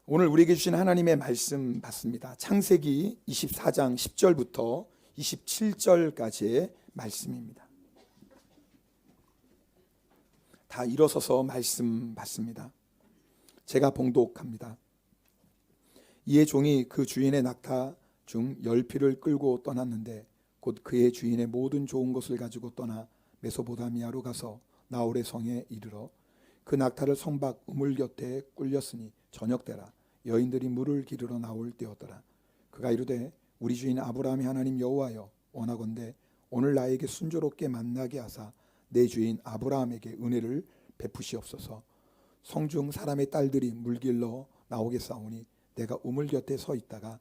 오늘 우리에게 주신 하나님의 말씀 받습니다. 창세기 24장 10절부터 27절까지의 말씀입니다. 다 일어서서 말씀 받습니다. 제가 봉독합니다. 이에 종이 그 주인의 낙타 중 10匹를 끌고 떠났는데 곧 그의 주인의 모든 좋은 것을 가지고 떠나 메소포타미아로 가서 나홀의 성에 이르러 그 낙타를 성 밖 우물 곁에 꿀렸으니 저녁때라 여인들이 물을 기르러 나올 때였더라. 그가 이르되 우리 주인 아브라함의 하나님 여호와여 원하건대 오늘 나에게 순조롭게 만나게 하사 내 주인 아브라함에게 은혜를 베푸시옵소서. 성중 사람의 딸들이 물 길러 나오겠사오니 내가 우물 곁에 서 있다가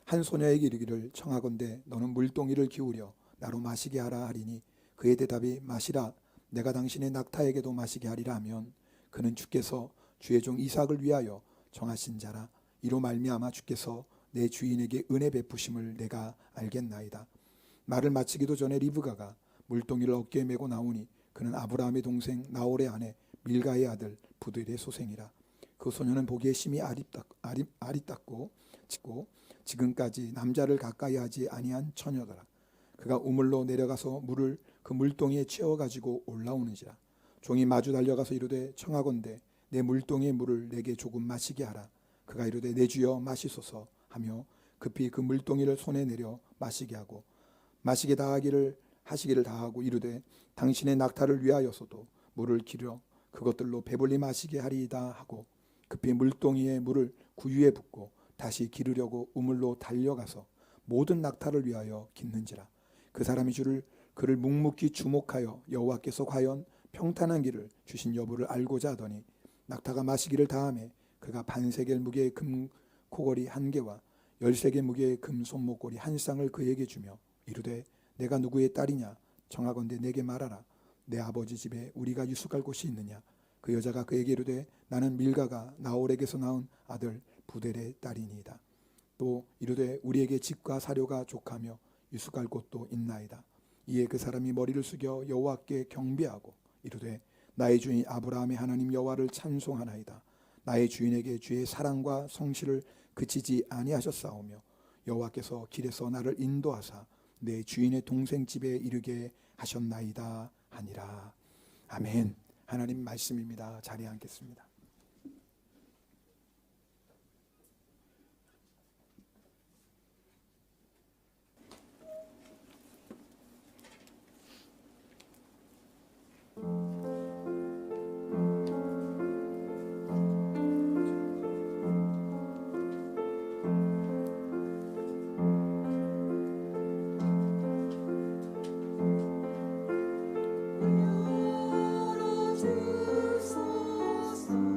한 소녀에게 이르기를 청하건대 너는 물동이를 기울여 나로 마시게 하라 하리니 그의 대답이 마시라 내가 당신의 낙타에게도 마시게 하리라 하면 그는 주께서 주의 종 이삭을 위하여 정하신 자라. 이로 말미암아 주께서 내 주인에게 은혜 베푸심을 내가 알겠나이다. 말을 마치기도 전에 리브가가 물동이를 어깨에 메고 나오니 그는 아브라함의 동생 나홀의 아내 밀가의 아들 부들의 소생이라. 그 소녀는 보기에 심히 아리따고 지금까지 남자를 가까이 하지 아니한 처녀더라. 그가 우물로 내려가서 물을 그 물동이에 채워가지고 올라오는지라. 종이 마주 달려가서 이르되 청하건대 내 물동이의 물을 내게 조금 마시게 하라. 그가 이르되 내 주여 마시소서 하며 급히 그 물동이를 손에 내려 마시게 하고 마시게 하시기를 다하고 이르되 당신의 낙타를 위하여서도 물을 기르어 그것들로 배불리 마시게 하리이다 하고 급히 물동이의 물을 구유에 붓고 다시 기르려고 우물로 달려가서 모든 낙타를 위하여 깃는지라. 그 사람이 그를 묵묵히 주목하여 여호와께서 과연 평탄한 길을 주신 여부를 알고자 하더니 낙타가 마시기를 다하매 그가 반세겔 무게의 금 코걸이 1개와 13개 무게의 금 손목걸이 1쌍을 그에게 주며 이르되 내가 누구의 딸이냐 청하건대 내게 말하라. 내 아버지 집에 우리가 유숙할 곳이 있느냐. 그 여자가 그에게 이르되 나는 밀가가 나홀에게서 낳은 아들 부델의 딸이니이다. 또 이르되 우리에게 집과 사료가 족하며 유숙할 곳도 있나이다. 이에 그 사람이 머리를 숙여 여호와께 경배하고 이르되 나의 주인 아브라함의 하나님 여호와를 찬송하나이다. 나의 주인에게 주의 사랑과 성실을 그치지 아니하셨사오며 여호와께서 길에서 나를 인도하사 내 주인의 동생 집에 이르게 하셨나이다 하니라. 아멘. 하나님 말씀입니다. 자리에 앉겠습니다. 열어주소서.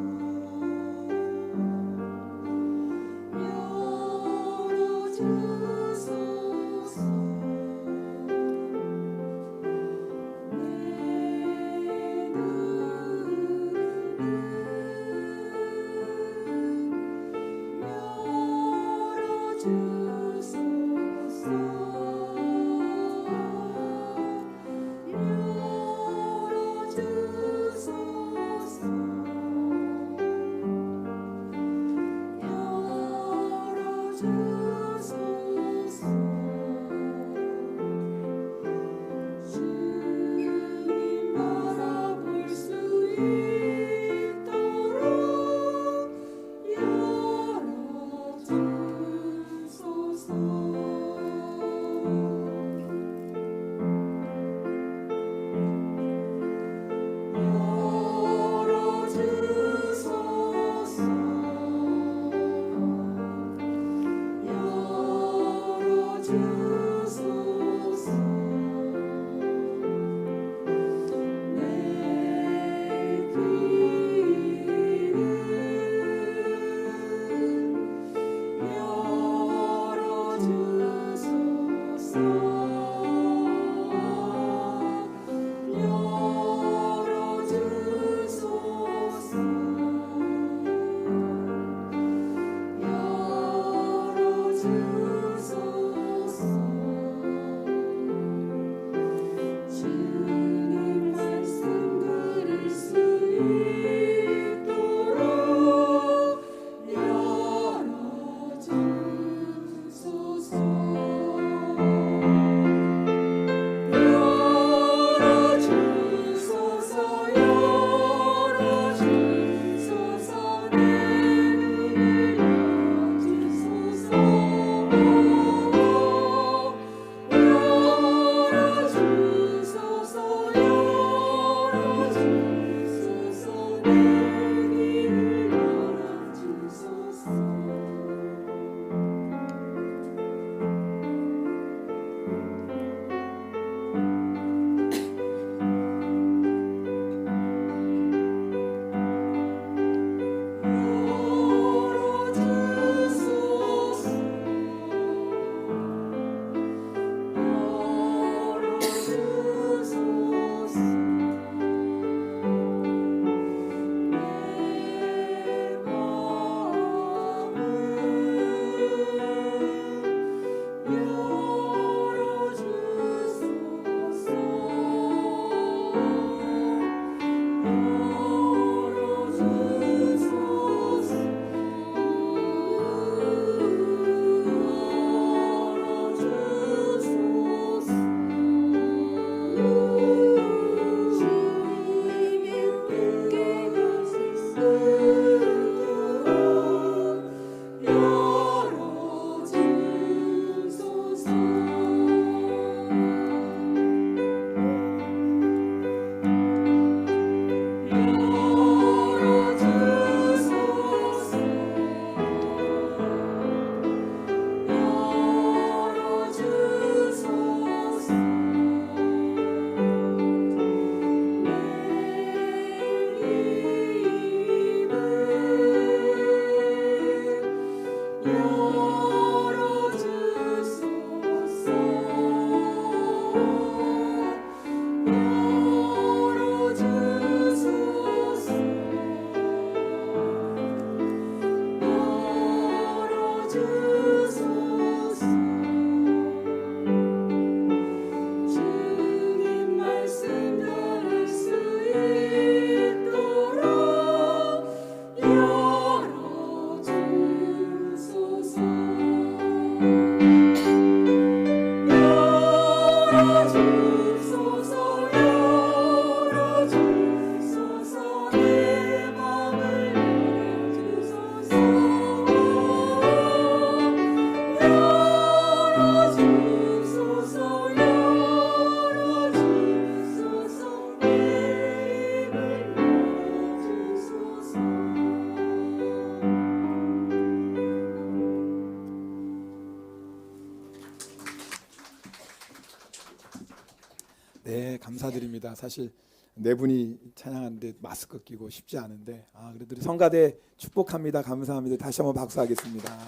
감사드립니다. 사실 네 분이 찬양하는데 마스크 끼고 쉽지 않은데 그래도 우리 성가대 축복합니다. 감사합니다. 다시 한번 박수하겠습니다.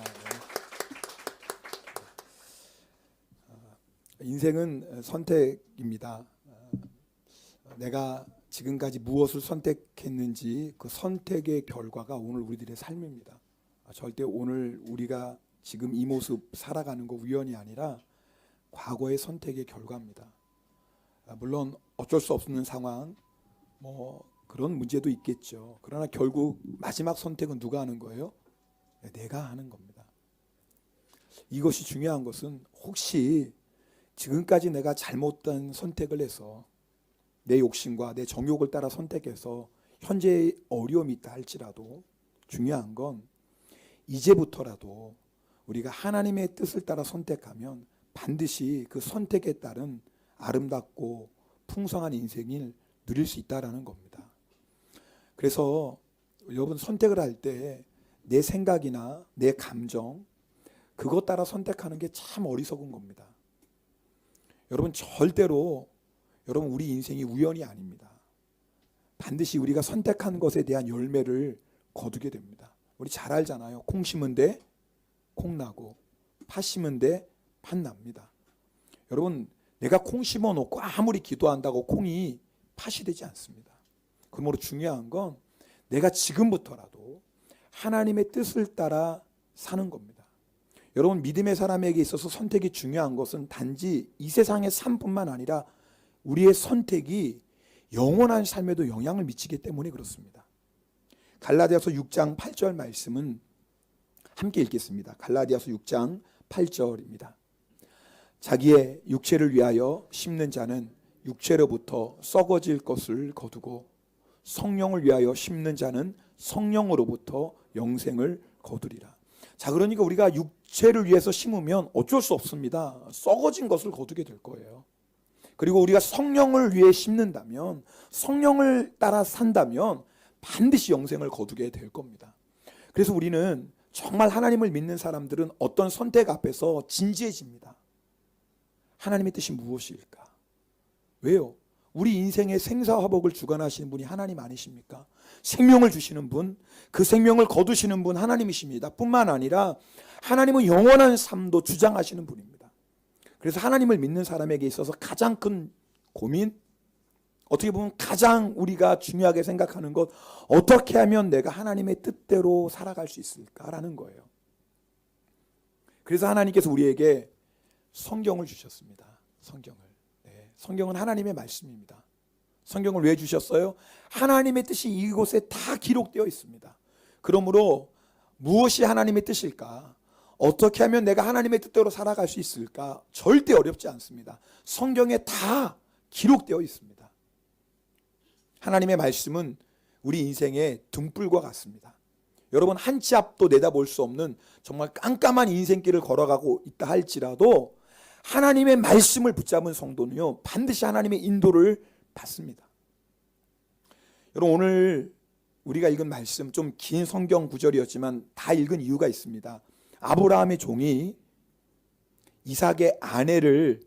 네. 인생은 선택입니다. 내가 지금까지 무엇을 선택했는지 그 선택의 결과가 오늘 우리들의 삶입니다. 절대 오늘 우리가 지금 이 모습 살아가는 거 우연이 아니라 과거의 선택의 결과입니다. 물론 어쩔 수 없는 상황, 그런 문제도 있겠죠. 그러나 결국 마지막 선택은 누가 하는 거예요? 내가 하는 겁니다. 이것이 중요한 것은 혹시 지금까지 내가 잘못된 선택을 해서 내 욕심과 내 정욕을 따라 선택해서 현재의 어려움이 있다 할지라도 중요한 건 이제부터라도 우리가 하나님의 뜻을 따라 선택하면 반드시 그 선택에 따른 아름답고 풍성한 인생을 누릴 수 있다라는 겁니다. 그래서 여러분 선택을 할 때 내 생각이나 내 감정 그것 따라 선택하는 게 참 어리석은 겁니다. 여러분 절대로 여러분 우리 인생이 우연이 아닙니다. 반드시 우리가 선택한 것에 대한 열매를 거두게 됩니다. 우리 잘 알잖아요. 콩 심은 데 콩 나고 팥 심은 데 팥 납니다. 여러분 내가 콩 심어 놓고 아무리 기도한다고 콩이 팥이 되지 않습니다. 그러므로 중요한 건 내가 지금부터라도 하나님의 뜻을 따라 사는 겁니다. 여러분 믿음의 사람에게 있어서 선택이 중요한 것은 단지 이 세상의 삶뿐만 아니라 우리의 선택이 영원한 삶에도 영향을 미치기 때문에 그렇습니다. 갈라디아서 6장 8절 말씀은 함께 읽겠습니다. 갈라디아서 6장 8절입니다. 자기의 육체를 위하여 심는 자는 육체로부터 썩어질 것을 거두고 성령을 위하여 심는 자는 성령으로부터 영생을 거두리라. 자, 그러니까 우리가 육체를 위해서 심으면 어쩔 수 없습니다. 썩어진 것을 거두게 될 거예요. 그리고 우리가 성령을 위해 심는다면, 성령을 따라 산다면 반드시 영생을 거두게 될 겁니다. 그래서 우리는 정말 하나님을 믿는 사람들은 어떤 선택 앞에서 진지해집니다. 하나님의 뜻이 무엇일까? 왜요? 우리 인생의 생사화복을 주관하시는 분이 하나님 아니십니까? 생명을 주시는 분, 그 생명을 거두시는 분 하나님이십니다. 뿐만 아니라 하나님은 영원한 삶도 주장하시는 분입니다. 그래서 하나님을 믿는 사람에게 있어서 가장 큰 고민, 어떻게 보면 가장 우리가 중요하게 생각하는 것, 어떻게 하면 내가 하나님의 뜻대로 살아갈 수 있을까라는 거예요. 그래서 하나님께서 우리에게 성경을 주셨습니다. 성경을. 네, 성경은 하나님의 말씀입니다. 성경을 왜 주셨어요? 하나님의 뜻이 이곳에 다 기록되어 있습니다. 그러므로 무엇이 하나님의 뜻일까? 어떻게 하면 내가 하나님의 뜻대로 살아갈 수 있을까? 절대 어렵지 않습니다. 성경에 다 기록되어 있습니다. 하나님의 말씀은 우리 인생의 등불과 같습니다. 여러분 한 치 앞도 내다볼 수 없는 정말 깜깜한 인생길을 걸어가고 있다 할지라도 하나님의 말씀을 붙잡은 성도는요 반드시 하나님의 인도를 받습니다. 여러분 오늘 우리가 읽은 말씀 좀 긴 성경 구절이었지만 다 읽은 이유가 있습니다. 아브라함의 종이 이삭의 아내를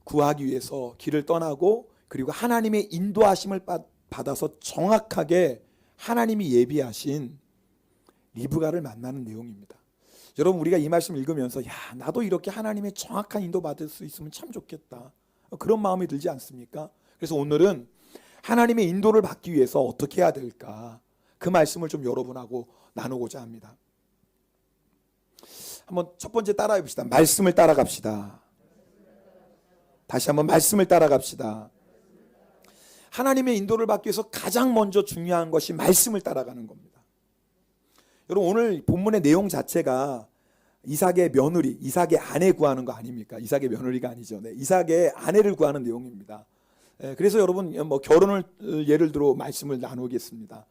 구하기 위해서 길을 떠나고 그리고 하나님의 인도하심을 받아서 정확하게 하나님이 예비하신 리브가를 만나는 내용입니다. 여러분 우리가 이 말씀 읽으면서 나도 이렇게 하나님의 정확한 인도 받을 수 있으면 참 좋겠다 그런 마음이 들지 않습니까? 그래서 오늘은 하나님의 인도를 받기 위해서 어떻게 해야 될까 그 말씀을 좀 여러분하고 나누고자 합니다. 한번 첫 번째 따라해 봅시다. 말씀을 따라갑시다. 다시 한번 말씀을 따라갑시다. 하나님의 인도를 받기 위해서 가장 먼저 중요한 것이 말씀을 따라가는 겁니다. 여러분 오늘 본문의 내용 자체가 이삭의 며느리, 이삭의 아내 구하는 거 아닙니까? 이삭의 며느리가 아니죠. 네, 이삭의 아내를 구하는 내용입니다. 그래서 여러분 결혼을 예를 들어 말씀을 나누겠습니다.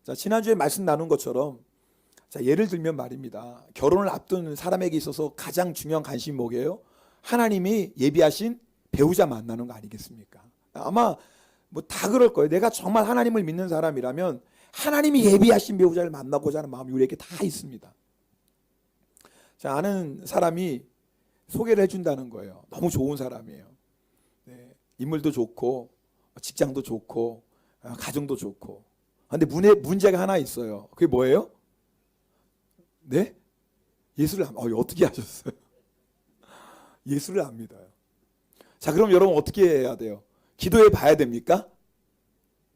자, 지난주에 말씀 나눈 것처럼 자, 예를 들면 말입니다. 결혼을 앞둔 사람에게 있어서 가장 중요한 관심이 뭐게요? 하나님이 예비하신 배우자 만나는 거 아니겠습니까? 아마 다 그럴 거예요. 내가 정말 하나님을 믿는 사람이라면 하나님이 예비하신 배우자를 만나고자 하는 마음이 우리에게 다 있습니다. 자, 아는 사람이 소개를 해준다는 거예요. 너무 좋은 사람이에요. 네, 인물도 좋고 직장도 좋고 가정도 좋고. 근데 문제가 하나 있어요. 그게 뭐예요? 네? 예수를 어떻게 하셨어요? 예수를 안 믿어요. 자, 그럼 여러분 어떻게 해야 돼요? 기도해 봐야 됩니까?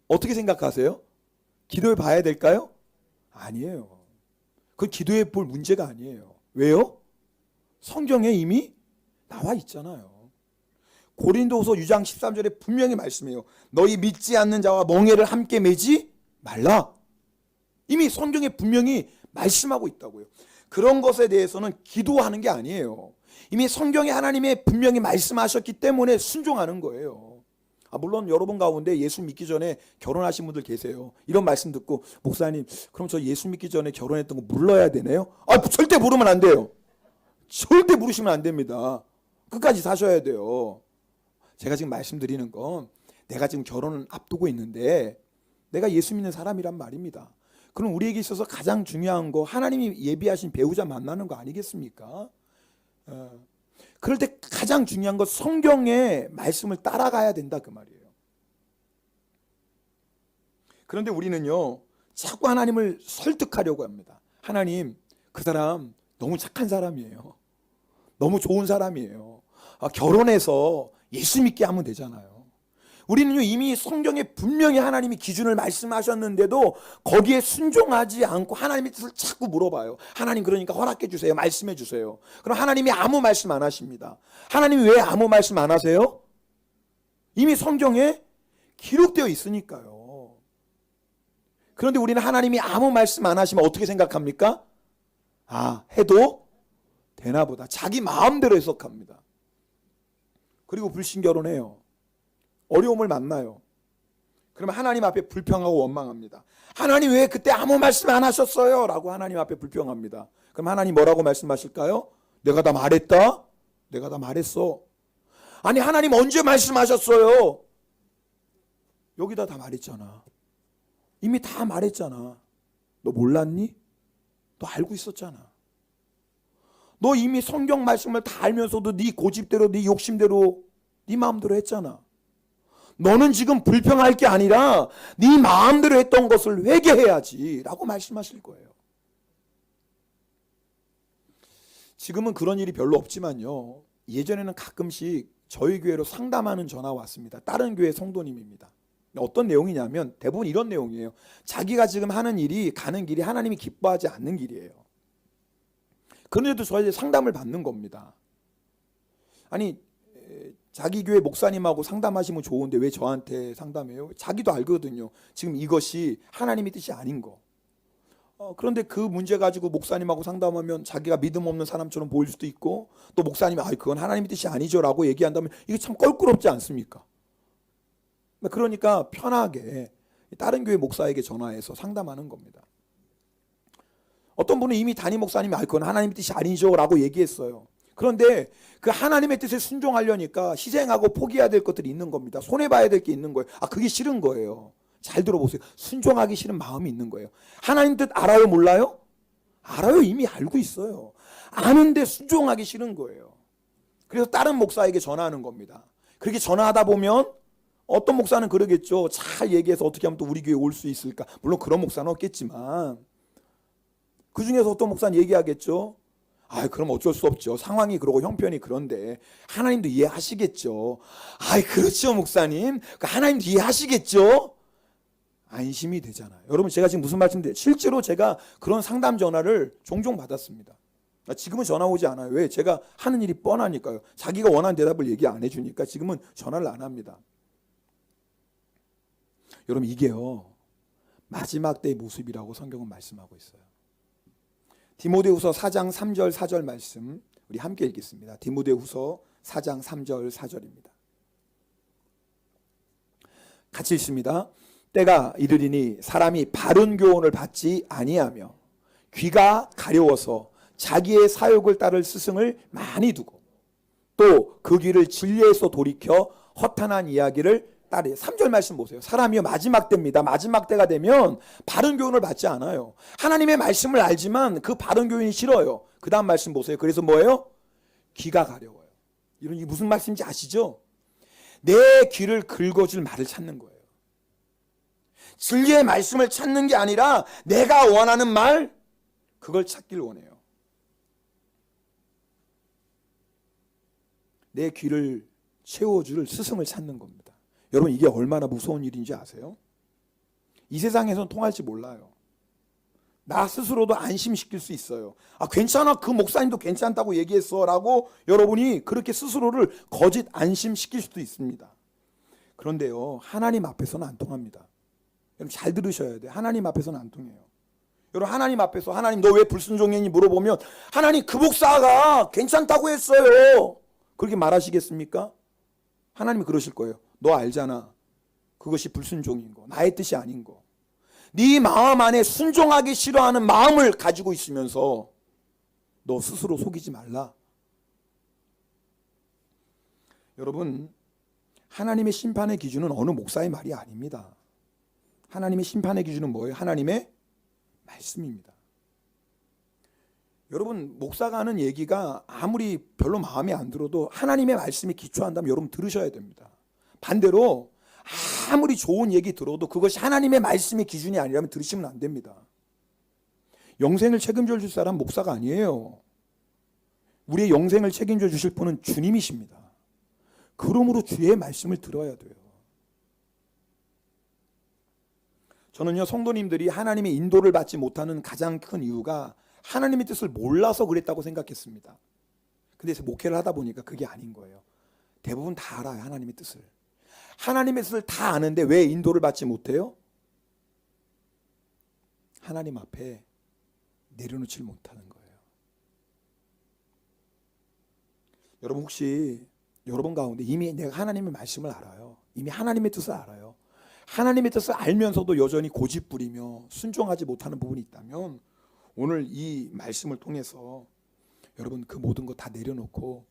어떻게 생각하세요? 기도해 봐야 될까요? 아니에요. 그건 기도해 볼 문제가 아니에요. 왜요? 성경에 이미 나와 있잖아요. 고린도후서 6장 13절에 분명히 말씀해요. 너희 믿지 않는 자와 멍에를 함께 매지 말라. 이미 성경에 분명히 말씀하고 있다고요. 그런 것에 대해서는 기도하는 게 아니에요. 이미 성경에 하나님이 분명히 말씀하셨기 때문에 순종하는 거예요. 물론 여러분 가운데 예수 믿기 전에 결혼하신 분들 계세요. 이런 말씀 듣고 목사님 그럼 저 예수 믿기 전에 결혼했던 거 물러야 되네요? 절대 물으면 안 돼요. 절대 물으시면 안 됩니다. 끝까지 사셔야 돼요. 제가 지금 말씀드리는 건 내가 지금 결혼을 앞두고 있는데 내가 예수 믿는 사람이란 말입니다. 그럼 우리에게 있어서 가장 중요한 거 하나님이 예비하신 배우자 만나는 거 아니겠습니까? 그럴 때 가장 중요한 건 성경의 말씀을 따라가야 된다 그 말이에요. 그런데 우리는요 자꾸 하나님을 설득하려고 합니다. 하나님 그 사람 너무 착한 사람이에요. 너무 좋은 사람이에요. 결혼해서 예수 믿게 하면 되잖아요. 우리는요 이미 성경에 분명히 하나님이 기준을 말씀하셨는데도 거기에 순종하지 않고 하나님의 뜻을 자꾸 물어봐요. 하나님 그러니까 허락해 주세요. 말씀해 주세요. 그럼 하나님이 아무 말씀 안 하십니다. 하나님이 왜 아무 말씀 안 하세요? 이미 성경에 기록되어 있으니까요. 그런데 우리는 하나님이 아무 말씀 안 하시면 어떻게 생각합니까? 해도 되나 보다. 자기 마음대로 해석합니다. 그리고 불신결혼해요. 어려움을 만나요. 그러면 하나님 앞에 불평하고 원망합니다. 하나님 왜 그때 아무 말씀 안 하셨어요? 라고 하나님 앞에 불평합니다. 그럼 하나님 뭐라고 말씀하실까요? 내가 다 말했다? 내가 다 말했어. 아니 하나님 언제 말씀하셨어요? 여기다 다 말했잖아. 이미 다 말했잖아. 너 몰랐니? 너 알고 있었잖아. 너 이미 성경 말씀을 다 알면서도 네 고집대로 네 욕심대로 네 마음대로 했잖아. 너는 지금 불평할 게 아니라 네 마음대로 했던 것을 회개해야지 라고 말씀하실 거예요. 지금은 그런 일이 별로 없지만요. 예전에는 가끔씩 저희 교회로 상담하는 전화 왔습니다. 다른 교회 성도님입니다. 어떤 내용이냐면 대부분 이런 내용이에요. 자기가 지금 하는 일이 가는 길이 하나님이 기뻐하지 않는 길이에요. 그런데도 저희들 상담을 받는 겁니다. 아니 자기 교회 목사님하고 상담하시면 좋은데 왜 저한테 상담해요? 자기도 알거든요. 지금 이것이 하나님의 뜻이 아닌 거. 그런데 그 문제 가지고 목사님하고 상담하면 자기가 믿음 없는 사람처럼 보일 수도 있고 또 목사님이 그건 하나님의 뜻이 아니죠 라고 얘기한다면 이게 참 껄끄럽지 않습니까? 그러니까 편하게 다른 교회 목사에게 전화해서 상담하는 겁니다. 어떤 분은 이미 담임 목사님이 그건 하나님의 뜻이 아니죠 라고 얘기했어요. 그런데 그 하나님의 뜻에 순종하려니까 희생하고 포기해야 될 것들이 있는 겁니다. 손해봐야 될 게 있는 거예요. 그게 싫은 거예요. 잘 들어보세요. 순종하기 싫은 마음이 있는 거예요. 하나님 뜻 알아요? 몰라요? 알아요. 이미 알고 있어요. 아는데 순종하기 싫은 거예요. 그래서 다른 목사에게 전화하는 겁니다. 그렇게 전화하다 보면 어떤 목사는 그러겠죠. 잘 얘기해서 어떻게 하면 또 우리 교회에 올 수 있을까. 물론 그런 목사는 없겠지만 그 중에서 어떤 목사는 얘기하겠죠. 그럼 어쩔 수 없죠. 상황이 그러고 형편이 그런데 하나님도 이해하시겠죠. 그렇죠 목사님. 하나님도 이해하시겠죠. 안심이 되잖아요. 여러분 제가 지금 무슨 말씀드려요? 실제로 제가 그런 상담 전화를 종종 받았습니다. 지금은 전화 오지 않아요. 왜? 제가 하는 일이 뻔하니까요. 자기가 원하는 대답을 얘기 안 해주니까 지금은 전화를 안 합니다. 여러분 이게요 마지막 때의 모습이라고 성경은 말씀하고 있어요. 디모데후서 4장 3절 4절 말씀 우리 함께 읽겠습니다. 디모데후서 4장 3절 4절입니다. 같이 읽습니다. 때가 이르리니 사람이 바른 교훈을 받지 아니하며 귀가 가려워서 자기의 사욕을 따를 스승을 많이 두고 또 그 귀를 진리에서 돌이켜 허탄한 이야기를 따르. 3절 말씀 보세요. 사람이요 마지막 때입니다. 마지막 때가 되면 바른 교훈을 받지 않아요. 하나님의 말씀을 알지만 그 바른 교훈이 싫어요. 그 다음 말씀 보세요. 그래서 뭐예요? 귀가 가려워요. 이게 무슨 말씀인지 아시죠? 내 귀를 긁어줄 말을 찾는 거예요. 진리의 말씀을 찾는 게 아니라 내가 원하는 말, 그걸 찾길 원해요. 내 귀를 채워줄 스승을 찾는 겁니다. 여러분, 이게 얼마나 무서운 일인지 아세요? 이 세상에서는 통할지 몰라요. 나 스스로도 안심시킬 수 있어요. 아, 괜찮아, 그 목사님도 괜찮다고 얘기했어 라고 여러분이 그렇게 스스로를 거짓 안심시킬 수도 있습니다. 그런데요, 하나님 앞에서는 안 통합니다. 여러분 잘 들으셔야 돼요. 하나님 앞에서는 안 통해요. 여러분, 하나님 앞에서 하나님 너 왜 불순종했니 물어보면 하나님 그 목사가 괜찮다고 했어요, 그렇게 말하시겠습니까? 하나님이 그러실 거예요. 너 알잖아, 그것이 불순종인 거, 나의 뜻이 아닌 거. 네 마음 안에 순종하기 싫어하는 마음을 가지고 있으면서 너 스스로 속이지 말라. 여러분, 하나님의 심판의 기준은 어느 목사의 말이 아닙니다. 하나님의 심판의 기준은 뭐예요? 하나님의 말씀입니다. 여러분, 목사가 하는 얘기가 아무리 별로 마음에 안 들어도 하나님의 말씀에 기초한다면 여러분 들으셔야 됩니다. 반대로 아무리 좋은 얘기 들어도 그것이 하나님의 말씀의 기준이 아니라면 들으시면 안 됩니다. 영생을 책임져 줄 사람 목사가 아니에요. 우리의 영생을 책임져 주실 분은 주님이십니다. 그러므로 주의 말씀을 들어야 돼요. 저는요, 성도님들이 하나님의 인도를 받지 못하는 가장 큰 이유가 하나님의 뜻을 몰라서 그랬다고 생각했습니다. 근데 목회를 하다 보니까 그게 아닌 거예요. 대부분 다 알아요, 하나님의 뜻을. 하나님의 뜻을 다 아는데 왜 인도를 받지 못해요? 하나님 앞에 내려놓질 못하는 거예요. 여러분, 혹시 여러분 가운데 이미 내가 하나님의 말씀을 알아요. 이미 하나님의 뜻을 알아요. 하나님의 뜻을 알면서도 여전히 고집부리며 순종하지 못하는 부분이 있다면 오늘 이 말씀을 통해서 여러분 그 모든 거 다 내려놓고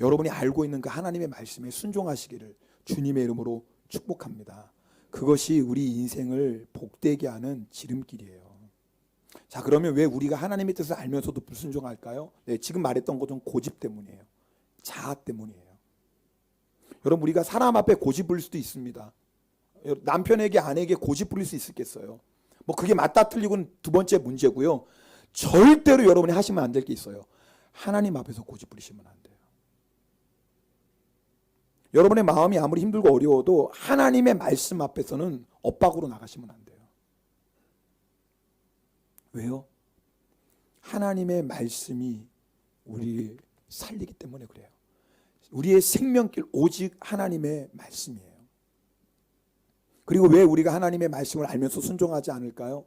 여러분이 알고 있는 그 하나님의 말씀에 순종하시기를 주님의 이름으로 축복합니다. 그것이 우리 인생을 복되게 하는 지름길이에요. 자, 그러면 왜 우리가 하나님의 뜻을 알면서도 불순종할까요? 네, 지금 말했던 것은 고집 때문이에요. 자아 때문이에요. 여러분, 우리가 사람 앞에 고집 부릴 수도 있습니다. 남편에게 아내에게 고집 부릴 수 있겠어요? 뭐 그게 맞다 틀리고는 두 번째 문제고요. 절대로 여러분이 하시면 안 될 게 있어요. 하나님 앞에서 고집 부리시면 안 돼요. 여러분의 마음이 아무리 힘들고 어려워도 하나님의 말씀 앞에서는 엇박으로 나가시면 안 돼요. 왜요? 하나님의 말씀이 우리를 살리기 때문에 그래요. 우리의 생명길 오직 하나님의 말씀이에요. 그리고 왜 우리가 하나님의 말씀을 알면서 순종하지 않을까요?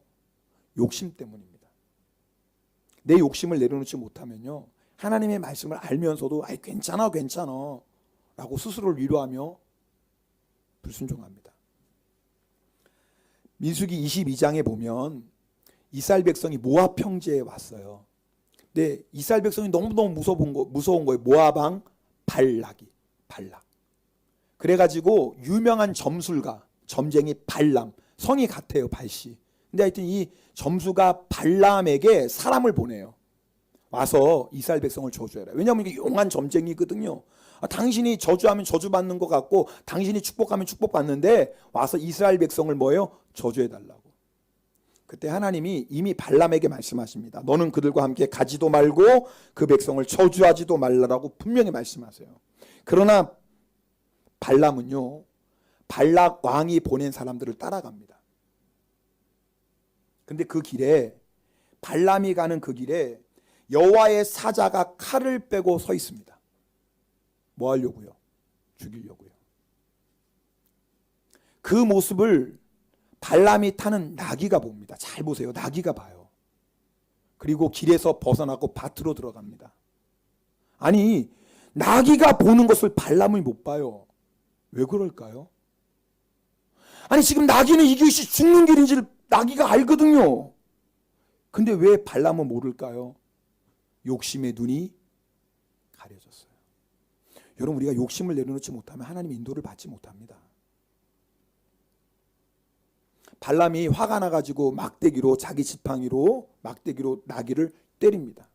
욕심 때문입니다. 내 욕심을 내려놓지 못하면요, 하나님의 말씀을 알면서도 아이 괜찮아 라고 스스로를 위로하며 불순종합니다. 민수기 22장에 보면 이스라엘 백성이 모압 평지에 왔어요. 근데 이스라엘 백성이 너무너무 무서운 거예요. 모압 왕 발락. 그래가지고 유명한 점술가, 점쟁이 발람, 성이 같아요, 발씨. 근데 하여튼 이 점수가 발람에게 사람을 보내요. 와서 이스라엘 백성을 저주해라. 왜냐하면 이게 용한 점쟁이거든요. 당신이 저주하면 저주받는 것 같고 당신이 축복하면 축복받는데 와서 이스라엘 백성을 뭐예요? 저주해달라고. 그때 하나님이 이미 발람에게 말씀하십니다. 너는 그들과 함께 가지도 말고 그 백성을 저주하지도 말라라고 분명히 말씀하세요. 그러나 발람은요, 발락 왕이 보낸 사람들을 따라갑니다. 근데 그 길에, 발람이 가는 그 길에 여호와의 사자가 칼을 빼고 서 있습니다. 뭐 하려고요? 죽이려고요. 그 모습을 발람이 타는 나귀가 봅니다. 잘 보세요. 나귀가 봐요. 그리고 길에서 벗어나고 밭으로 들어갑니다. 아니, 나귀가 보는 것을 발람이 못 봐요. 왜 그럴까요? 아니, 지금 나귀는 이것이 죽는 길인지를 나귀가 알거든요. 근데 왜 발람은 모를까요? 욕심의 눈이 가려졌어요. 여러분, 우리가 욕심을 내려놓지 못하면 하나님의 인도를 받지 못합니다. 발람이 화가 나가지고 막대기로, 자기 지팡이로 막대기로 나귀를 때립니다.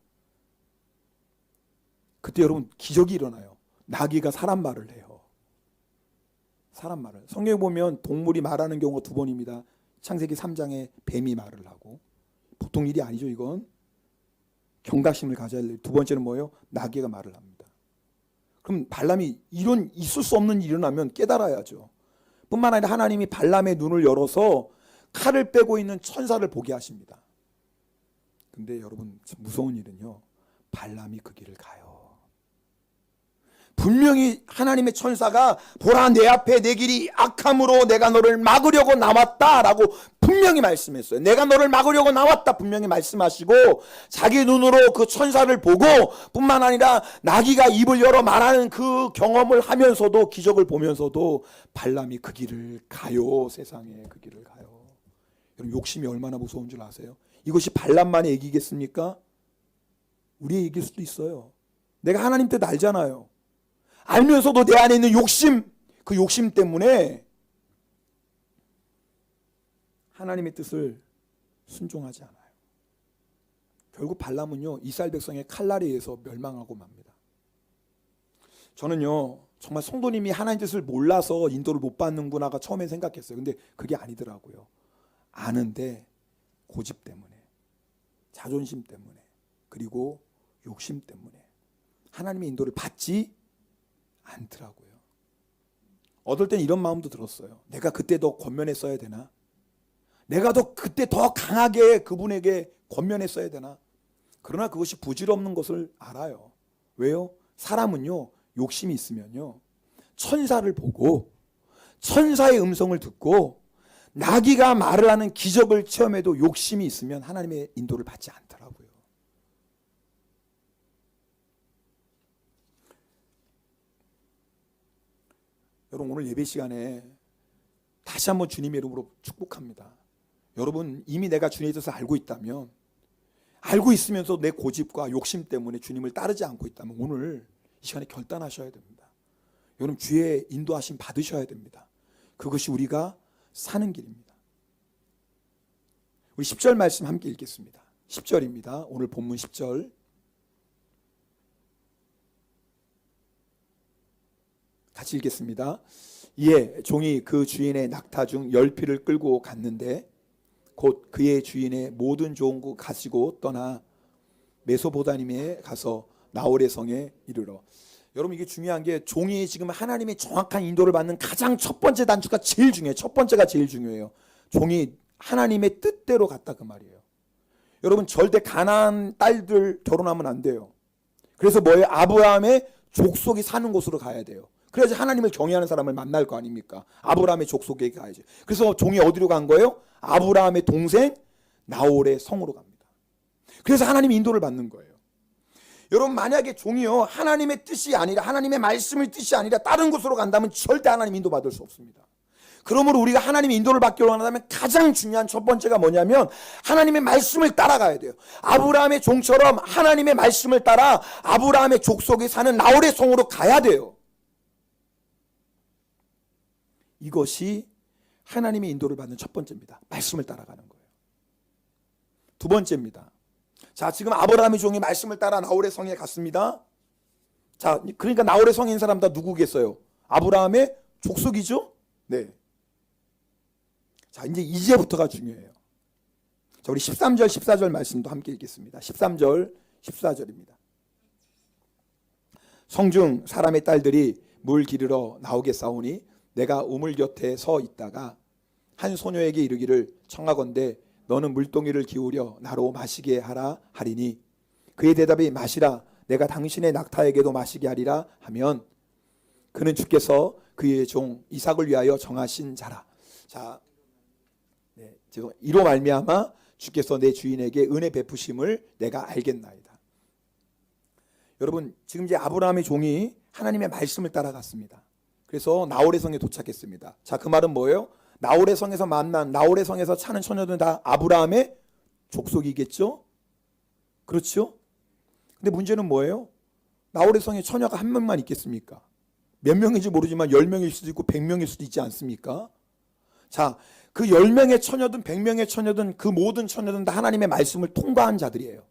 그때 여러분 기적이 일어나요. 나귀가 사람 말을 해요. 사람 말을. 성경에 보면 동물이 말하는 경우가 두 번입니다. 창세기 3장에 뱀이 말을 하고, 보통 일이 아니죠. 이건 경각심을 가져야 돼요. 두 번째는 뭐예요? 나귀가 말을 합니다. 그럼 발람이 이런 있을 수 없는 일이 일어나면 깨달아야죠. 뿐만 아니라 하나님이 발람의 눈을 열어서 칼을 빼고 있는 천사를 보게 하십니다. 근데 여러분 무서운 일은요, 발람이 그 길을 가요. 분명히 하나님의 천사가 보라, 내 앞에 내 길이 악함으로 내가 너를 막으려고 나왔다라고 분명히 말씀했어요. 내가 너를 막으려고 나왔다 분명히 말씀하시고, 자기 눈으로 그 천사를 보고 뿐만 아니라 나귀가 입을 열어 말하는 그 경험을 하면서도, 기적을 보면서도 발람이 그 길을 가요. 세상에 그 길을 가요. 여러분 욕심이 얼마나 무서운 줄 아세요? 이것이 발람만의 얘기겠습니까? 우리의 얘기일 수도 있어요. 내가 하나님 뜻 알잖아요. 알면서도 내 안에 있는 욕심, 그 욕심 때문에 하나님의 뜻을 순종하지 않아요. 결국 발람은요, 이스라엘 백성의 칼날에 의해서 멸망하고 맙니다. 저는요, 정말 성도님이 하나님 뜻을 몰라서 인도를 못 받는구나가 처음에 생각했어요. 근데 그게 아니더라고요. 아는데 고집 때문에, 자존심 때문에, 그리고 욕심 때문에 하나님의 인도를 받지 않더라고요. 어떨 땐 이런 마음도 들었어요. 내가 그때 더 권면했어야 되나? 내가 그때 더 강하게 그분에게 권면했어야 되나? 그러나 그것이 부질없는 것을 알아요. 왜요? 사람은요, 욕심이 있으면요, 천사를 보고 천사의 음성을 듣고 나귀가 말을 하는 기적을 체험해도 욕심이 있으면 하나님의 인도를 받지 않더라고요. 여러분 오늘 예배 시간에 다시 한번 주님의 이름으로 축복합니다. 여러분 이미 내가 주님의 뜻을 알고 있다면, 알고 있으면서 내 고집과 욕심 때문에 주님을 따르지 않고 있다면 오늘 이 시간에 결단하셔야 됩니다. 여러분 주의 인도하심 받으셔야 됩니다. 그것이 우리가 사는 길입니다. 우리 10절 말씀 함께 읽겠습니다. 10절입니다. 오늘 본문 10절. 같이 읽겠습니다. 이에 종이 그 주인의 낙타 중 10匹를 끌고 갔는데 곧 그의 주인의 모든 좋은 것 가지고 떠나 메소보다미에 가서 나홀의 성에 이르러. 여러분 이게 중요한 게, 종이 지금 하나님의 정확한 인도를 받는 가장 첫 번째 단추가 제일 중요해요. 첫 번째가 제일 중요해요. 종이 하나님의 뜻대로 갔다 그 말이에요. 여러분 절대 가나안 딸들 결혼하면 안 돼요. 그래서 뭐예요? 아브라함의 족속이 사는 곳으로 가야 돼요. 그래야지 하나님을 경외하는 사람을 만날 거 아닙니까? 아브라함의 족속에 가야지. 그래서 종이 어디로 간 거예요? 아브라함의 동생 나홀의 성으로 갑니다. 그래서 하나님이 인도를 받는 거예요. 여러분 만약에 종이요, 하나님의 뜻이 아니라, 하나님의 말씀의 뜻이 아니라 다른 곳으로 간다면 절대 하나님 인도 받을 수 없습니다. 그러므로 우리가 하나님의 인도를 받기로 한다면 가장 중요한 첫 번째가 뭐냐면 하나님의 말씀을 따라가야 돼요. 아브라함의 종처럼 하나님의 말씀을 따라 아브라함의 족속에 사는 나홀의 성으로 가야 돼요. 이것이 하나님의 인도를 받는 첫 번째입니다. 말씀을 따라가는 거예요. 두 번째입니다. 자, 지금 아브라함의 종이 말씀을 따라 나홀의 성에 갔습니다. 자, 그러니까 나홀의 성인 사람 다 누구겠어요? 아브라함의 족속이죠? 네. 자, 이제부터가 중요해요. 자, 우리 13절, 14절 말씀도 함께 읽겠습니다. 13절, 14절입니다. 성중 사람의 딸들이 물 기르러 나오겠사오니 내가 우물 곁에 서 있다가 한 소녀에게 이르기를 청하건대 너는 물동이를 기울여 나로 마시게 하라 하리니 그의 대답이 마시라 내가 당신의 낙타에게도 마시게 하리라 하면 그는 주께서 그의 종 이삭을 위하여 정하신 자라. 자, 이로 말미암아 주께서 내 주인에게 은혜 베푸심을 내가 알겠나이다. 여러분 지금 이제 아브라함의 종이 하나님의 말씀을 따라갔습니다. 그래서 나홀의 성에 도착했습니다. 자, 그 말은 뭐예요? 나홀의 성에서 만난, 나홀의 성에서 사는 처녀들은 다 아브라함의 족속이겠죠? 그렇죠? 근데 문제는 뭐예요? 나홀의 성에 처녀가 한 명만 있겠습니까? 몇 명인지 모르지만 10명일 수도 있고 100명일 수도 있지 않습니까? 자, 그 10명의 처녀든 100명의 처녀든 그 모든 처녀든 다 하나님의 말씀을 통과한 자들이에요.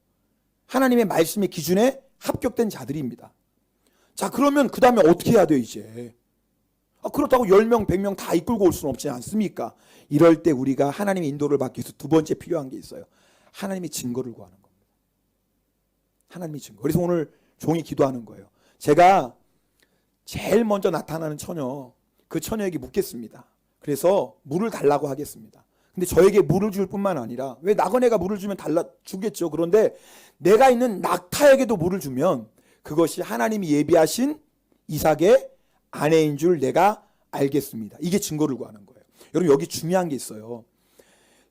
하나님의 말씀의 기준에 합격된 자들입니다. 자, 그러면 그 다음에 어떻게 해야 돼요 이제? 그렇다고 10명, 100명 다 이끌고 올 수는 없지 않습니까? 이럴 때 우리가 하나님의 인도를 받기 위해서 두 번째 필요한 게 있어요. 하나님의 증거를 구하는 겁니다. 하나님의 증거. 그래서 오늘 종이 기도하는 거예요. 제가 제일 먼저 나타나는 처녀, 그 처녀에게 묻겠습니다. 그래서 물을 달라고 하겠습니다. 근데 저에게 물을 줄 뿐만 아니라, 왜 나그네가 물을 주면 주겠죠. 그런데 내가 있는 낙타에게도 물을 주면 그것이 하나님이 예비하신 이삭의 아내인 줄 내가 알겠습니다. 이게 증거를 구하는 거예요. 여러분, 여기 중요한 게 있어요.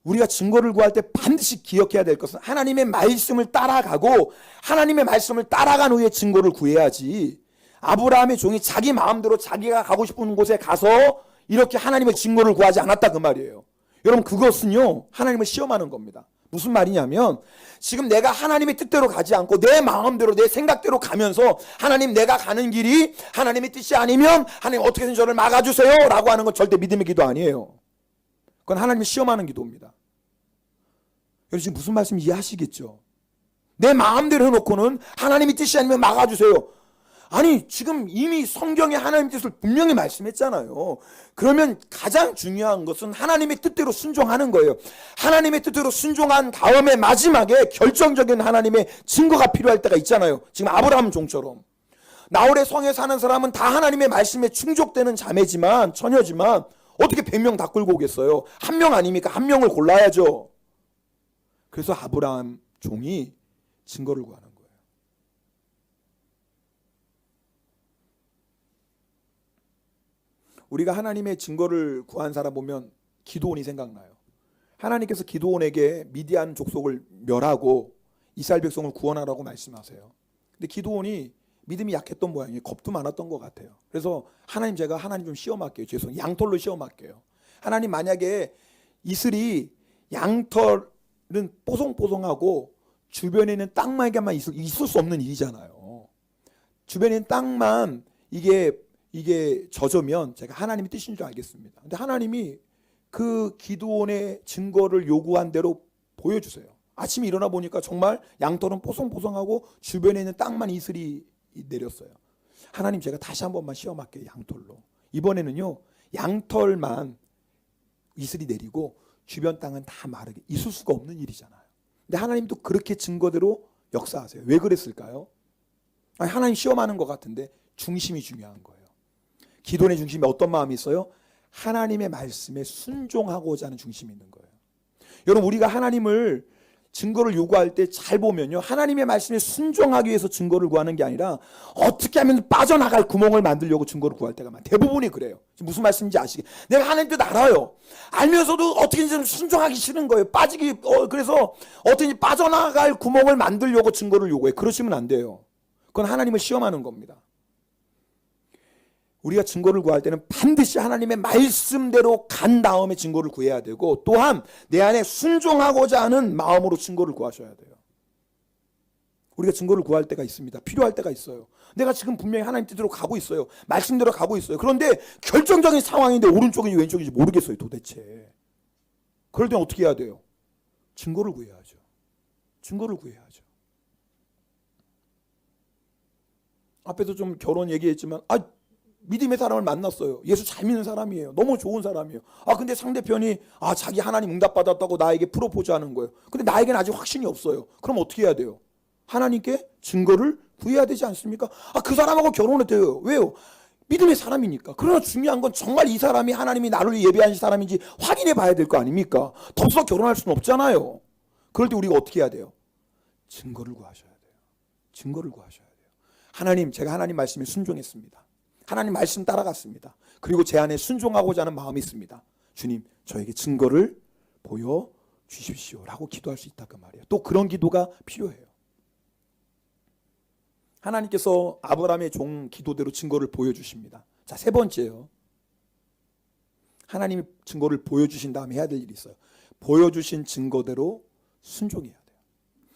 우리가 증거를 구할 때 반드시 기억해야 될 것은 하나님의 말씀을 따라가고 하나님의 말씀을 따라간 후에 증거를 구해야지, 아브라함의 종이 자기 마음대로 자기가 가고 싶은 곳에 가서 이렇게 하나님의 증거를 구하지 않았다 그 말이에요. 여러분, 그것은요 하나님을 시험하는 겁니다. 무슨 말이냐면, 지금 내가 하나님의 뜻대로 가지 않고 내 마음대로 내 생각대로 가면서 하나님, 내가 가는 길이 하나님의 뜻이 아니면 하나님 어떻게든 저를 막아주세요 라고 하는 건 절대 믿음의 기도 아니에요. 그건 하나님을 시험하는 기도입니다. 여러분, 지금 무슨 말씀 이해하시겠죠? 내 마음대로 해놓고는 하나님의 뜻이 아니면 막아주세요. 아니, 지금 이미 성경에 하나님의 뜻을 분명히 말씀했잖아요. 그러면 가장 중요한 것은 하나님의 뜻대로 순종하는 거예요. 하나님의 뜻대로 순종한 다음에 마지막에 결정적인 하나님의 증거가 필요할 때가 있잖아요. 지금 아브라함 종처럼. 나홀의 성에 사는 사람은 다 하나님의 말씀에 충족되는 자매지만, 처녀지만 어떻게 100명 다 끌고 오겠어요? 한 명 아닙니까? 한 명을 골라야죠. 그래서 아브라함 종이 증거를 구하는 거예요. 우리가 하나님의 증거를 구한 사람 보면 기드온이 생각나요. 하나님께서 기드온에게 미디안 족속을 멸하고 이스라엘 백성을 구원하라고 말씀하세요. 근데 기드온이 믿음이 약했던 모양이에요. 겁도 많았던 것 같아요. 그래서 하나님, 제가 하나님 좀 시험할게요. 죄송해요. 양털로 시험할게요. 하나님, 만약에 이슬이, 양털은 뽀송뽀송하고 주변에 있는 땅만에게만 있을 수 없는 일이잖아요. 주변에 있는 땅만 이게 젖으면 제가 하나님의 뜻인 줄 알겠습니다. 근데 하나님이 그 기드온의 증거를 요구한 대로 보여주세요. 아침에 일어나 보니까 정말 양털은 뽀송뽀송하고 주변에 있는 땅만 이슬이 내렸어요. 하나님, 제가 다시 한 번만 시험할게요. 양털로. 이번에는요 양털만 이슬이 내리고 주변 땅은 다 마르게, 있을 수가 없는 일이잖아요. 근데 하나님도 그렇게 증거대로 역사하세요. 왜 그랬을까요? 아니, 하나님 시험하는 것 같은데 중심이 중요한 거예요. 기도의 중심에 어떤 마음이 있어요? 하나님의 말씀에 순종하고자 하는 중심이 있는 거예요. 여러분, 우리가 하나님을 증거를 요구할 때 잘 보면요, 하나님의 말씀에 순종하기 위해서 증거를 구하는 게 아니라 어떻게 하면 빠져나갈 구멍을 만들려고 증거를 구할 때가 많아요. 대부분이 그래요. 지금 무슨 말씀인지 아시겠어요? 내가 하나님 뜻 알아요. 알면서도 어떻게든 순종하기 싫은 거예요. 그래서 어떻게든지 빠져나갈 구멍을 만들려고 증거를 요구해요. 그러시면 안 돼요. 그건 하나님을 시험하는 겁니다. 우리가 증거를 구할 때는 반드시 하나님의 말씀대로 간 다음에 증거를 구해야 되고, 또한 내 안에 순종하고자 하는 마음으로 증거를 구하셔야 돼요. 우리가 증거를 구할 때가 있습니다. 필요할 때가 있어요. 내가 지금 분명히 하나님 뜻대로 가고 있어요. 말씀대로 가고 있어요. 그런데 결정적인 상황인데 오른쪽인지 왼쪽인지 모르겠어요, 도대체. 그럴 때는 어떻게 해야 돼요? 증거를 구해야죠. 증거를 구해야죠. 앞에서 좀 결혼 얘기했지만, 믿음의 사람을 만났어요. 예수 잘 믿는 사람이에요. 너무 좋은 사람이에요. 근데 상대편이 자기 하나님 응답받았다고 나에게 프로포즈 하는 거예요. 근데 나에게는 아직 확신이 없어요. 그럼 어떻게 해야 돼요? 하나님께 증거를 구해야 되지 않습니까? 그 사람하고 결혼해도 돼요. 왜요? 믿음의 사람이니까. 그러나 중요한 건 정말 이 사람이 하나님이 나를 예비하신 사람인지 확인해 봐야 될 거 아닙니까? 덥석 결혼할 수는 없잖아요. 그럴 때 우리가 어떻게 해야 돼요? 증거를 구하셔야 돼요. 증거를 구하셔야 돼요. 하나님, 제가 하나님 말씀에 순종했습니다. 하나님 말씀 따라갔습니다. 그리고 제 안에 순종하고자 하는 마음이 있습니다. 주님, 저에게 증거를 보여주십시오 라고 기도할 수 있다 그 말이에요. 또 그런 기도가 필요해요. 하나님께서 아브라함의 종 기도대로 증거를 보여주십니다. 자, 세 번째요. 하나님이 증거를 보여주신 다음에 해야 될 일이 있어요. 보여주신 증거대로 순종해야 돼요.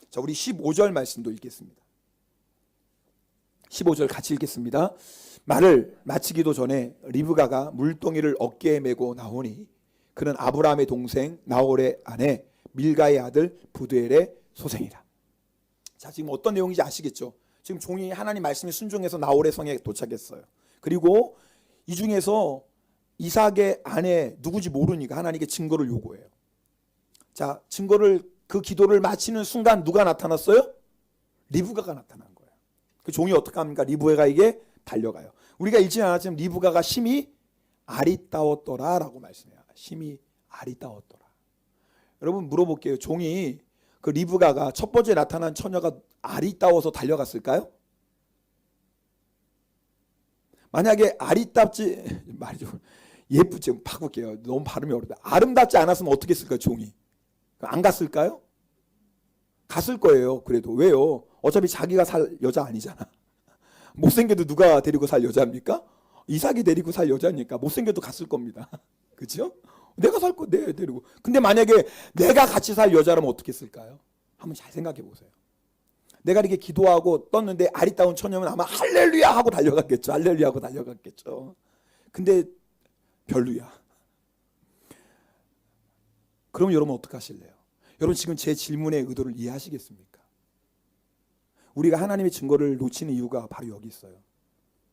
자, 우리 15절 말씀도 읽겠습니다. 15절 같이 읽겠습니다. 말을 마치기도 전에 리브가가 물동이를 어깨에 메고 나오니 그는 아브라함의 동생 나홀의 아내 밀가의 아들 부두엘의 소생이라. 자, 지금 어떤 내용인지 아시겠죠? 지금 종이 하나님 말씀에 순종해서 나홀의 성에 도착했어요. 그리고 이 중에서 이삭의 아내 누구지 모르니까 하나님께 증거를 요구해요. 자, 증거를 그 기도를 마치는 순간 누가 나타났어요? 리브가가 나타난 거예요. 그 종이 어떻게 합니까? 리브가에게 달려가요. 우리가 읽지 않았지만 리브가가 심히 아리따웠더라라고 말씀해요. 심히 아리따웠더라. 여러분 물어볼게요. 종이 그 리브가가 첫 번째 나타난 처녀가 아리따워서 달려갔을까요? 만약에 아리따지 말이 좀 예쁘지 바꿀게요. 너무 발음이 어렵다. 아름답지 않았으면 어떻게 했을까요? 종이 안 갔을까요? 갔을 거예요. 그래도 왜요? 어차피 자기가 살 여자 아니잖아. 못생겨도 누가 데리고 살 여자입니까? 이삭이 데리고 살 여자니까 못생겨도 갔을 겁니다. 그렇죠? 내가 살 거 내 데리고. 근데 만약에 내가 같이 살 여자라면 어떻게 했을까요? 한번 잘 생각해 보세요. 내가 이렇게 기도하고 떴는데 아리따운 처녀면 아마 할렐루야 하고 달려갔겠죠. 할렐루야 하고 달려갔겠죠. 근데 별로야. 그럼 여러분 어떻게 하실래요? 여러분 지금 제 질문의 의도를 이해하시겠습니까? 우리가 하나님의 증거를 놓치는 이유가 바로 여기 있어요.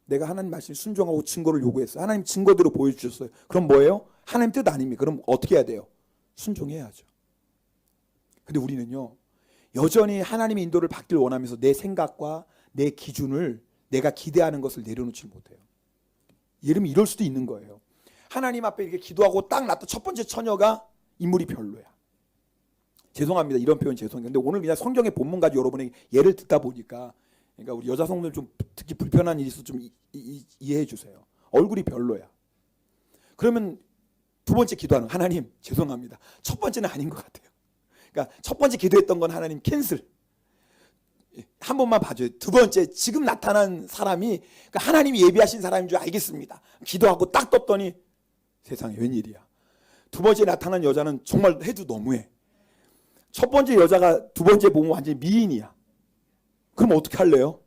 내가 하나님 말씀에 순종하고 증거를 요구했어요. 하나님 증거대로 보여주셨어요. 그럼 뭐예요? 하나님 뜻 아닙니까? 그럼 어떻게 해야 돼요? 순종해야죠. 근데 우리는요, 여전히 하나님의 인도를 받길 원하면서 내 생각과 내 기준을 내가 기대하는 것을 내려놓지 못해요. 예를 이럴 수도 있는 거예요. 하나님 앞에 이렇게 기도하고 딱 나타 첫 번째 처녀가 인물이 별로야. 죄송합니다. 이런 표현 죄송해요. 근데 오늘 그냥 성경의 본문 가지고 여러분에게 예를 듣다 보니까 그러니까 우리 여자 성도들 좀 특히 불편한 일이 있어서 좀 이해해 주세요. 얼굴이 별로야. 그러면 두 번째 기도하는 하나님 죄송합니다. 첫 번째는 아닌 것 같아요. 그러니까 첫 번째 기도했던 건 하나님 캔슬. 한 번만 봐줘요. 두 번째 지금 나타난 사람이 그러니까 하나님이 예비하신 사람인 줄 알겠습니다. 기도하고 딱 떴더니 세상에 웬일이야. 두 번째 나타난 여자는 정말 해도 너무해. 첫 번째 여자가 두 번째 보면 완전히 미인이야. 그럼 어떻게 할래요?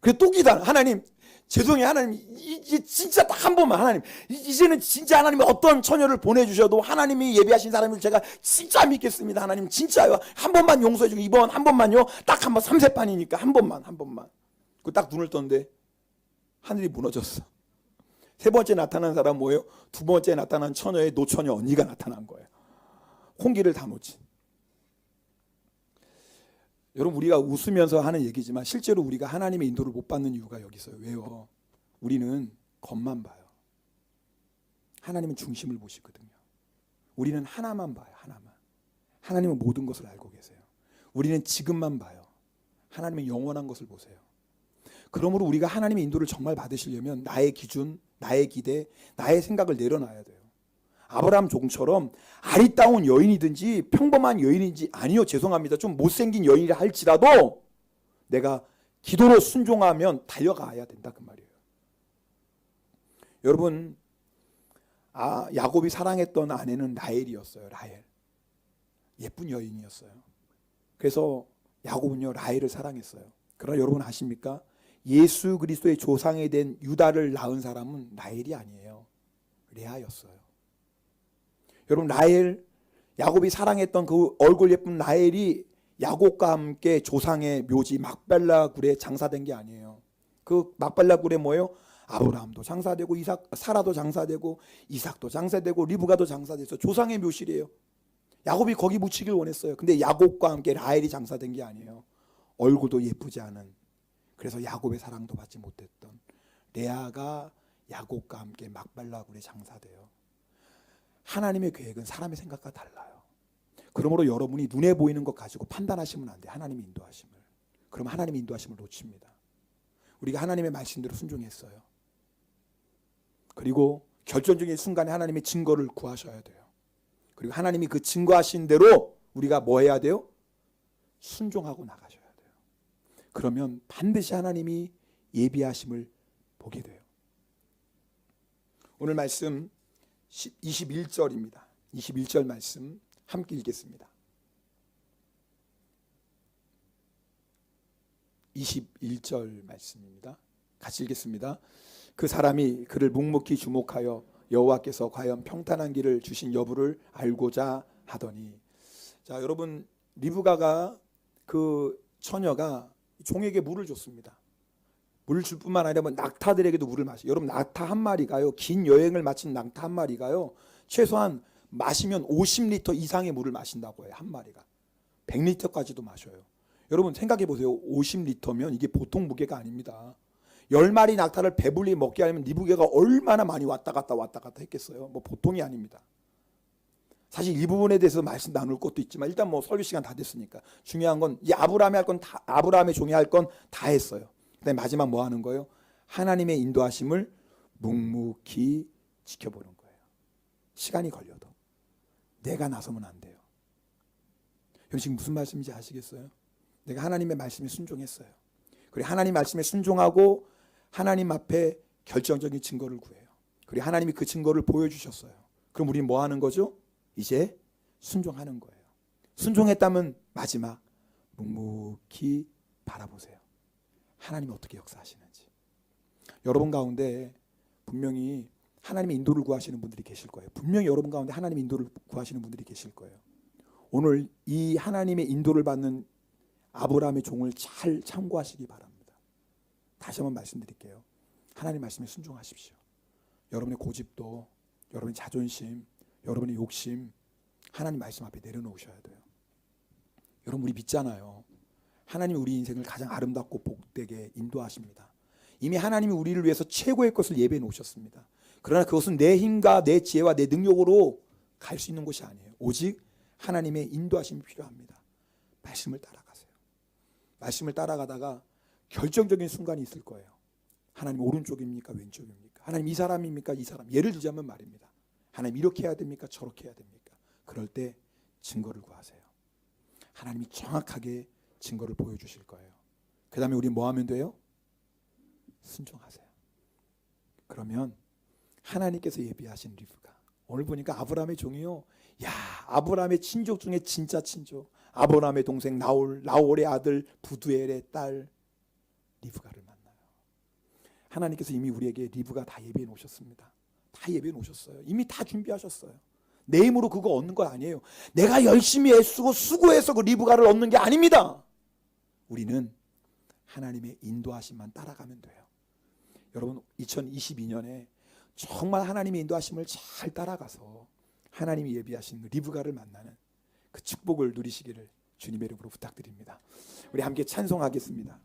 그래 또 기다. 하나님 죄송해요. 하나님 이제 진짜 딱 한 번만 하나님 이제는 진짜 하나님이 어떤 처녀를 보내주셔도 하나님이 예비하신 사람을 제가 진짜 믿겠습니다. 하나님 진짜요. 한 번만 용서해 주고 이번 한 번만요. 딱 한 번 3세판이니까 한 번만. 그 딱 눈을 떴는데 하늘이 무너졌어. 세 번째 나타난 사람 뭐예요? 두 번째 나타난 처녀의 노처녀 언니가 나타난 거예요. 홍기를 다 놓지. 여러분 우리가 웃으면서 하는 얘기지만 실제로 우리가 하나님의 인도를 못 받는 이유가 여기 있어요. 왜요? 우리는 겉만 봐요. 하나님은 중심을 보시거든요. 우리는 하나만 봐요. 하나만. 하나님은 모든 것을 알고 계세요. 우리는 지금만 봐요. 하나님은 영원한 것을 보세요. 그러므로 우리가 하나님의 인도를 정말 받으시려면 나의 기준, 나의 기대, 나의 생각을 내려놔야 돼요. 아브라함 종처럼 아리따운 여인이든지 평범한 여인인지 아니요 죄송합니다. 좀 못생긴 여인이라 할지라도 내가 기도로 순종하면 달려가야 된다 그 말이에요. 여러분 야곱이 사랑했던 아내는 라헬이었어요. 라헬. 예쁜 여인이었어요. 그래서 야곱은요 라헬을 사랑했어요. 그러나 여러분 아십니까? 예수 그리스도의 조상이 된 유다를 낳은 사람은 라헬이 아니에요. 레아였어요. 여러분 라헬 야곱이 사랑했던 그 얼굴 예쁜 라헬이 야곱과 함께 조상의 묘지 막벨라 굴에 장사된 게 아니에요. 그 막벨라 굴에 뭐예요? 아브라함도 장사되고 사라도 장사되고 이삭도 장사되고 리브가도 장사돼서 조상의 묘실이에요. 야곱이 거기 묻히길 원했어요. 근데 야곱과 함께 라헬이 장사된 게 아니에요. 얼굴도 예쁘지 않은 그래서 야곱의 사랑도 받지 못했던 레아가 야곱과 함께 막벨라 굴에 장사돼요. 하나님의 계획은 사람의 생각과 달라요. 그러므로 여러분이 눈에 보이는 것 가지고 판단하시면 안 돼요. 하나님의 인도하심을. 그럼 하나님의 인도하심을 놓칩니다. 우리가 하나님의 말씀대로 순종했어요. 그리고 결정적인 순간에 하나님의 증거를 구하셔야 돼요. 그리고 하나님이 그 증거하신 대로 우리가 뭐 해야 돼요? 순종하고 나가셔야 돼요. 그러면 반드시 하나님이 예비하심을 보게 돼요. 오늘 말씀 21절입니다. 21절 말씀 함께 읽겠습니다. 21절 말씀입니다. 같이 읽겠습니다. 그 사람이 그를 묵묵히 주목하여 여호와께서 과연 평탄한 길을 주신 여부를 알고자 하더니 자 여러분 리브가가 그 처녀가 종에게 물을 줬습니다. 물을 줄 뿐만 아니라 뭐 낙타들에게도 물을 마셔요. 여러분 낙타 한 마리가요, 긴 여행을 마친 낙타 한 마리가요 최소한 마시면 50리터 이상의 물을 마신다고 해요. 한 마리가 100리터까지도 마셔요. 여러분 생각해 보세요. 50리터면 이게 보통 무게가 아닙니다. 10마리 낙타를 배불리 먹게 하려면 이 무게가 얼마나 많이 왔다 갔다 했겠어요. 뭐 보통이 아닙니다. 사실 이 부분에 대해서 말씀 나눌 것도 있지만 일단 뭐 설교 시간 다 됐으니까 중요한 건 이 아브라함의 종이 할 건 다 했어요. 그다음에 마지막 뭐 하는 거예요? 하나님의 인도하심을 묵묵히 지켜보는 거예요. 시간이 걸려도 내가 나서면 안 돼요. 여러분 지금 무슨 말씀인지 아시겠어요? 내가 하나님의 말씀에 순종했어요. 그리고 하나님 말씀에 순종하고 하나님 앞에 결정적인 증거를 구해요. 그리고 하나님이 그 증거를 보여주셨어요. 그럼 우리는 뭐 하는 거죠? 이제 순종하는 거예요. 순종했다면 마지막 묵묵히 바라보세요. 하나님이 어떻게 역사하시는지. 여러분 가운데 분명히 하나님의 인도를 구하시는 분들이 계실 거예요. 분명히 여러분 가운데 하나님의 인도를 구하시는 분들이 계실 거예요. 오늘 이 하나님의 인도를 받는 아브라함의 종을 잘 참고하시기 바랍니다. 다시 한번 말씀드릴게요. 하나님 말씀에 순종하십시오. 여러분의 고집도, 여러분의 자존심, 여러분의 욕심 하나님 말씀 앞에 내려놓으셔야 돼요. 여러분 우리 믿잖아요. 하나님이 우리 인생을 가장 아름답고 복되게 인도하십니다. 이미 하나님이 우리를 위해서 최고의 것을 예배해 놓으셨습니다. 그러나 그것은 내 힘과 내 지혜와 내 능력으로 갈 수 있는 것이 아니에요. 오직 하나님의 인도하심이 필요합니다. 말씀을 따라가세요. 말씀을 따라가다가 결정적인 순간이 있을 거예요. 하나님 오른쪽입니까 왼쪽입니까? 하나님 이 사람입니까 이 사람? 예를 들자면 말입니다. 하나님 이렇게 해야 됩니까 저렇게 해야 됩니까? 그럴 때 증거를 구하세요. 하나님이 정확하게 증거를 보여주실 거예요. 그 다음에 우리 뭐 하면 돼요? 순종하세요. 그러면 하나님께서 예비하신 리브가, 오늘 보니까 아브라함의 종이요, 야 아브라함의 친족 중에 진짜 친족, 아브라함의 동생 나홀의 아들 부두엘의 딸 리브가를 만나요. 하나님께서 이미 우리에게 리브가 다 예비해 놓으셨습니다. 다 예비해 놓으셨어요. 이미 다 준비하셨어요. 내 힘으로 그거 얻는 거 아니에요. 내가 열심히 애쓰고 수고해서 그 리브가를 얻는 게 아닙니다. 우리는 하나님의 인도하심만 따라가면 돼요. 여러분 2022년에 정말 하나님의 인도하심을 잘 따라가서 하나님이 예비하신 리브가를 만나는 그 축복을 누리시기를 주님의 이름으로 부탁드립니다. 우리 함께 찬송하겠습니다.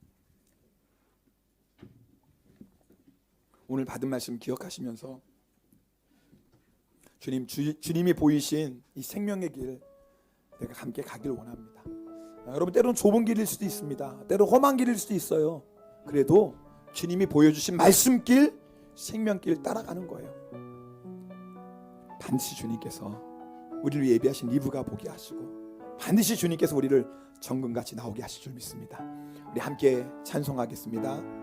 오늘 받은 말씀 기억하시면서 주님이 보이신 이 생명의 길 내가 함께 가길 원합니다. 여러분 때로는 좁은 길일 수도 있습니다. 때로 험한 길일 수도 있어요. 그래도 주님이 보여주신 말씀길, 생명길 따라가는 거예요. 반드시 주님께서 우리를 예비하신 리브가 보게 하시고 반드시 주님께서 우리를 정금같이 나오게 하실 줄 믿습니다. 우리 함께 찬송하겠습니다.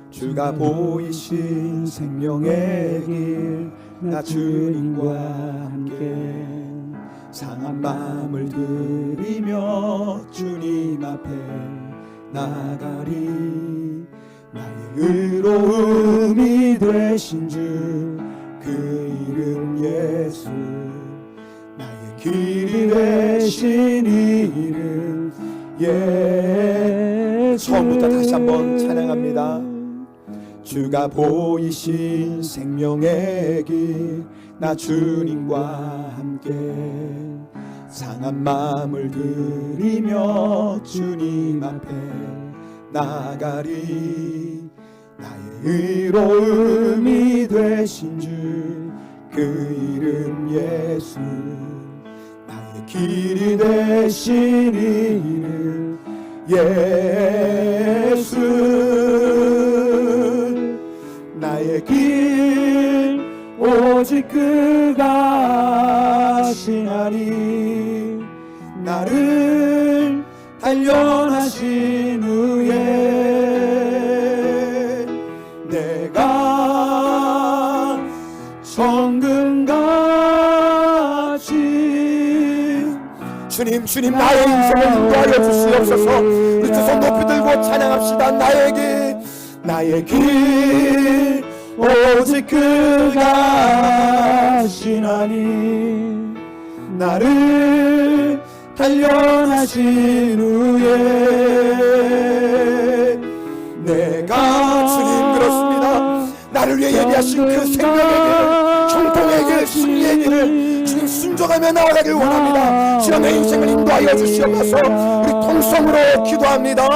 주가 보이신 생명의 길, 나 주님과 함께 상한 마음을 들이며 주님 앞에 나가리. 나의 의로움이 되신 주 그 이름 예수, 나의 길이 되신 이름 예수. 처음부터 다시 한번 찬양합니다. 주가 보이신 생명의 길, 나 주님과 함께 상한 마음을 들이며 주님 앞에 나가리. 나의 의로움이 되신 주 그 이름 예수, 나의 길이 되신 이름 예수. 나의 길 오직 그가 하시나니, 나를 단련하신 후에 내가 정금같이 주님 나의 인생을 인도하여 주시옵소서. 우리 두 손 높이 들고 찬양합시다. 나의 길 오직 그가 하시나니, 나를 단련하신 후에 아멘가. 주님 그렇습니다. 나를 위해 예비하신 그 생명의 길, 형통의 길, 승리의 길을 주님 순종하며 나아가길 원합니다. 주여 내 인생을 인도하여 주시옵소서. 우리 통성으로 기도합니다.